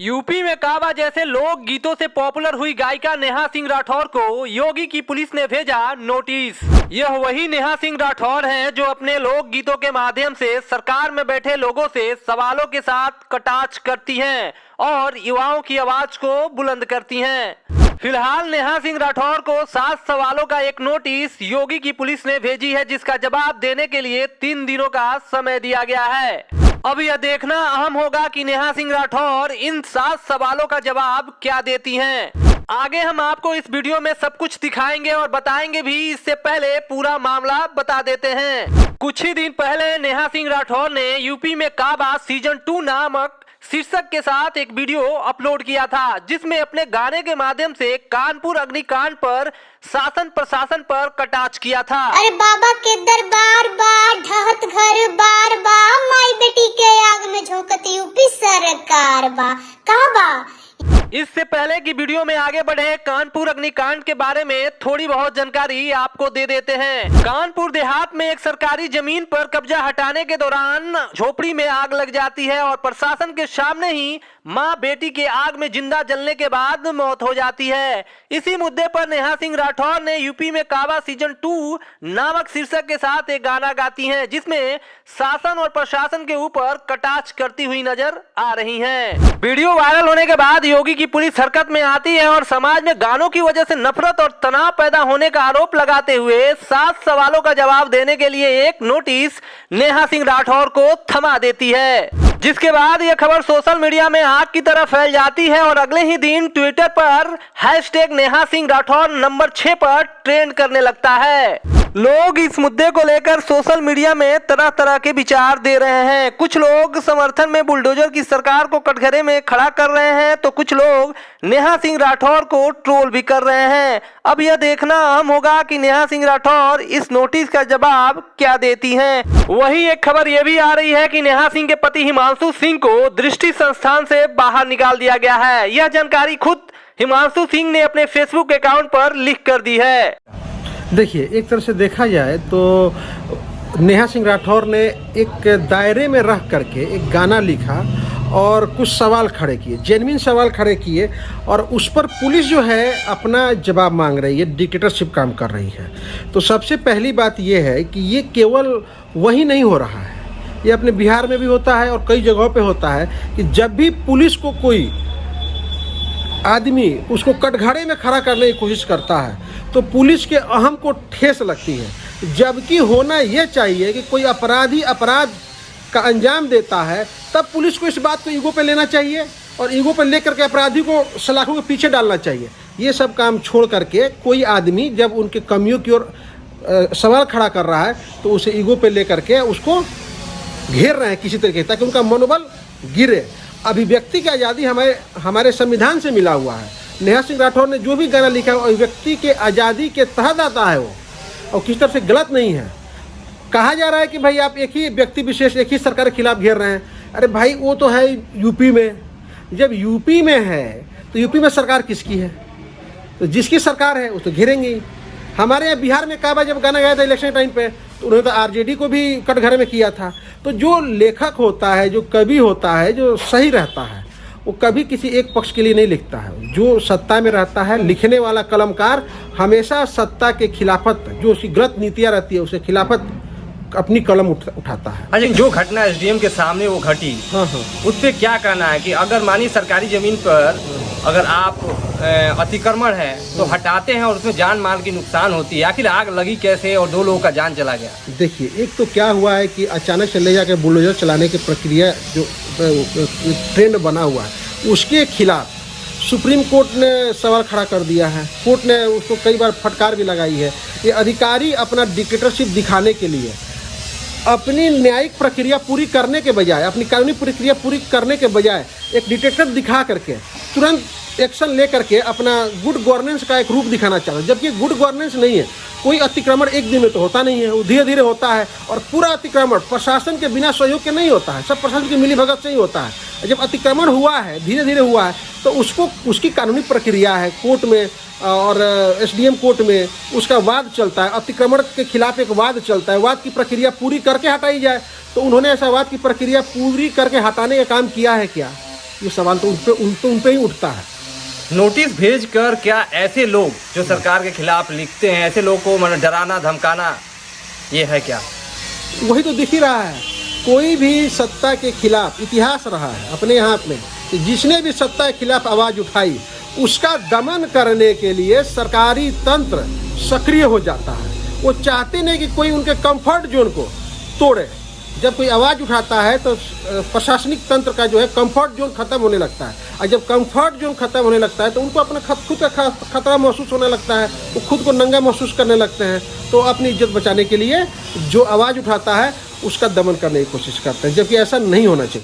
UP में काबा जैसे लोक गीतों से पॉपुलर हुई गायिका नेहा सिंह राठौर को योगी की पुलिस ने भेजा नोटिस। यह वही नेहा सिंह राठौर हैं जो अपने लोक गीतों के माध्यम से सरकार में बैठे लोगों से सवालों के साथ कटाक्ष करती हैं और युवाओं की आवाज को बुलंद करती हैं। फिलहाल नेहा सिंह राठौर को 7 सवालों का एक नोटिस योगी की पुलिस ने भेजी है, जिसका जवाब देने के लिए 3 दिनों का समय दिया गया है। अब यह देखना अहम होगा कि नेहा सिंह राठौर इन 7 सवालों का जवाब क्या देती हैं। आगे हम आपको इस वीडियो में सब कुछ दिखाएंगे और बताएंगे भी। इससे पहले पूरा मामला बता देते हैं। कुछ ही दिन पहले नेहा सिंह राठौर ने यूपी में काबा सीजन 2 नामक शीर्षक के साथ एक वीडियो अपलोड किया था, जिसमें अपने गाने के माध्यम से कानपुर अग्निकांड पर शासन प्रशासन पर कटाक्ष किया था। अरे बाबा के दरबार बार ढहत घर बार बा, माई बेटी के आग में झोंकत यूपी सरकार बा काबा। इससे पहले की वीडियो में आगे बढ़े, कानपुर अग्निकांड के बारे में थोड़ी बहुत जानकारी आपको दे देते हैं। कानपुर देहात में एक सरकारी जमीन पर कब्जा हटाने के दौरान झोपड़ी में आग लग जाती है और प्रशासन के सामने ही मां बेटी के आग में जिंदा जलने के बाद मौत हो जाती है। इसी मुद्दे पर नेहा सिंह राठौर ने यूपी में काबा सीजन 2 नामक शीर्षक के साथ एक गाना गाती हैं, जिसमें शासन और प्रशासन के ऊपर कटाक्ष करती हुई नजर आ रही हैं। वीडियो वायरल होने के बाद योगी की पुलिस हरकत में आती है और समाज में गानों की वजह से नफरत और तनाव पैदा होने का आरोप लगाते हुए 7 सवालों का जवाब देने के लिए एक नोटिस नेहा सिंह राठौर को थमा देती है, जिसके बाद यह खबर सोशल मीडिया में आग की तरह फैल जाती है और अगले ही दिन ट्विटर पर हैशटैग नेहा सिंह राठौर नंबर 6 पर ट्रेंड करने लगता है। लोग इस मुद्दे को लेकर सोशल मीडिया में तरह तरह के विचार दे रहे हैं। कुछ लोग समर्थन में बुलडोजर की सरकार को कटघरे में खड़ा कर रहे हैं, तो कुछ लोग नेहा सिंह राठौर को ट्रोल भी कर रहे हैं। अब यह देखना अहम होगा कि नेहा सिंह राठौर इस नोटिस का जवाब क्या देती हैं। वही एक खबर यह भी आ रही है कि नेहा सिंह के पति हिमांशु सिंह को दृष्टि संस्थान से बाहर निकाल दिया गया है। यह जानकारी खुद हिमांशु सिंह ने अपने फेसबुक अकाउंट पर लिख कर दी है। देखिए, एक तरह से देखा जाए तो नेहा सिंह राठौर ने एक दायरे में रह करके एक गाना लिखा और कुछ सवाल खड़े किए, जेन्युइन सवाल खड़े किए, और उस पर पुलिस जो है अपना जवाब मांग रही है, डिक्टेटरशिप काम कर रही है। तो सबसे पहली बात ये है कि ये केवल वही नहीं हो रहा है, ये अपने बिहार में भी होता है और कई जगहों पे होता है कि जब भी पुलिस को कोई आदमी उसको कटघरे में खड़ा करने की कोशिश करता है तो पुलिस के अहम को ठेस लगती है, जबकि होना यह चाहिए कि कोई अपराधी अपराध का अंजाम देता है तब पुलिस को इस बात को ईगो पे लेना चाहिए और ईगो पे लेकर के अपराधी को सलाखों के पीछे डालना चाहिए। ये सब काम छोड़ करके कोई आदमी जब उनके कमियों की ओर सवाल खड़ा कर रहा है तो उसे ईगो पे लेकर के उसको घेर रहे हैं किसी तरीके, ताकि उनका मनोबल गिरे। अभिव्यक्ति की आज़ादी हमारे संविधान से मिला हुआ है। नेहा सिंह राठौर ने जो भी गाना लिखा है अभिव्यक्ति के आज़ादी के तहत आता है वो, और किसी तरफ से गलत नहीं है। कहा जा रहा है कि भाई आप एक ही व्यक्ति विशेष एक ही सरकार के खिलाफ घेर रहे हैं। अरे भाई, वो तो है यूपी में। जब यूपी में है तो यूपी में सरकार किसकी है? तो जिसकी सरकार है उस तो घेरेंगे ही। हमारे यहाँ बिहार में काबा जब गाना गाया था इलेक्शन टाइम पे, तो उन्होंने तो आरजेडी को भी कटघरे में किया था। तो जो लेखक होता है, जो कवि होता है, जो सही रहता है, वो कभी किसी एक पक्ष के लिए नहीं लिखता है। जो सत्ता में रहता है, लिखने वाला कलमकार हमेशा सत्ता के खिलाफत, जो उसकी गलत नीतियाँ रहती है उसके खिलाफत अपनी कलम उठाता है। अच्छा, जो घटना एसडीएम के सामने वो घटी, उस पर क्या कहना है कि अगर मानी सरकारी जमीन पर अगर आप अतिक्रमण है तो हटाते हैं और उसमें जान माल की नुकसान होती है, आखिर आग लगी कैसे और 2 लोगों का जान चला गया? देखिए, एक तो क्या हुआ है कि अचानक से ले जाकर बुलडोजर चलाने की प्रक्रिया जो ट्रेंड बना हुआ है उसके खिलाफ सुप्रीम कोर्ट ने सवाल खड़ा कर दिया है। कोर्ट ने उसको कई बार फटकार भी लगाई है। ये अधिकारी अपना डिक्टेटरशिप दिखाने के लिए अपनी न्यायिक प्रक्रिया पूरी करने के बजाय, अपनी कानूनी प्रक्रिया पूरी करने के बजाय एक डिक्टेटर दिखा करके तुरंत एक्शन ले करके अपना गुड गवर्नेंस का एक रूप दिखाना चाहता है, जबकि गुड गवर्नेंस नहीं है। कोई अतिक्रमण एक दिन में तो होता नहीं है, वो धीरे धीरे होता है, और पूरा अतिक्रमण प्रशासन के बिना सहयोग के नहीं होता है, सब प्रशासन की मिलीभगत से ही होता है। जब अतिक्रमण हुआ है, धीरे धीरे हुआ है, तो उसको उसकी कानूनी प्रक्रिया है, कोर्ट में और एसडीएम कोर्ट में उसका वाद चलता है, अतिक्रमण के खिलाफ एक वाद चलता है, वाद की प्रक्रिया पूरी करके हटाई जाए। तो उन्होंने ऐसा वाद की प्रक्रिया पूरी करके हटाने का काम किया है क्या? ये सवाल तो उन पे ही उठता है। नोटिस भेजकर क्या ऐसे लोग जो सरकार के खिलाफ लिखते हैं, ऐसे लोग को मतलब डराना धमकाना, ये है क्या? वही तो दिख ही रहा है। कोई भी सत्ता के खिलाफ इतिहास रहा है अपने यहाँ में कि जिसने भी सत्ता के खिलाफ आवाज़ उठाई उसका दमन करने के लिए सरकारी तंत्र सक्रिय हो जाता है। वो चाहते नहीं कि कोई उनके कंफर्ट जोन को तोड़े। जब कोई आवाज़ उठाता है तो प्रशासनिक तंत्र का जो है कंफर्ट जोन खत्म होने लगता है, और जब कंफर्ट जोन खत्म होने लगता है तो उनको अपना खुद का खतरा महसूस होने लगता है, वो खुद को नंगा महसूस करने लगते हैं। तो अपनी इज्जत बचाने के लिए जो आवाज़ उठाता है उसका दमन करने की कोशिश करते हैं, जबकि ऐसा नहीं होना चाहिए।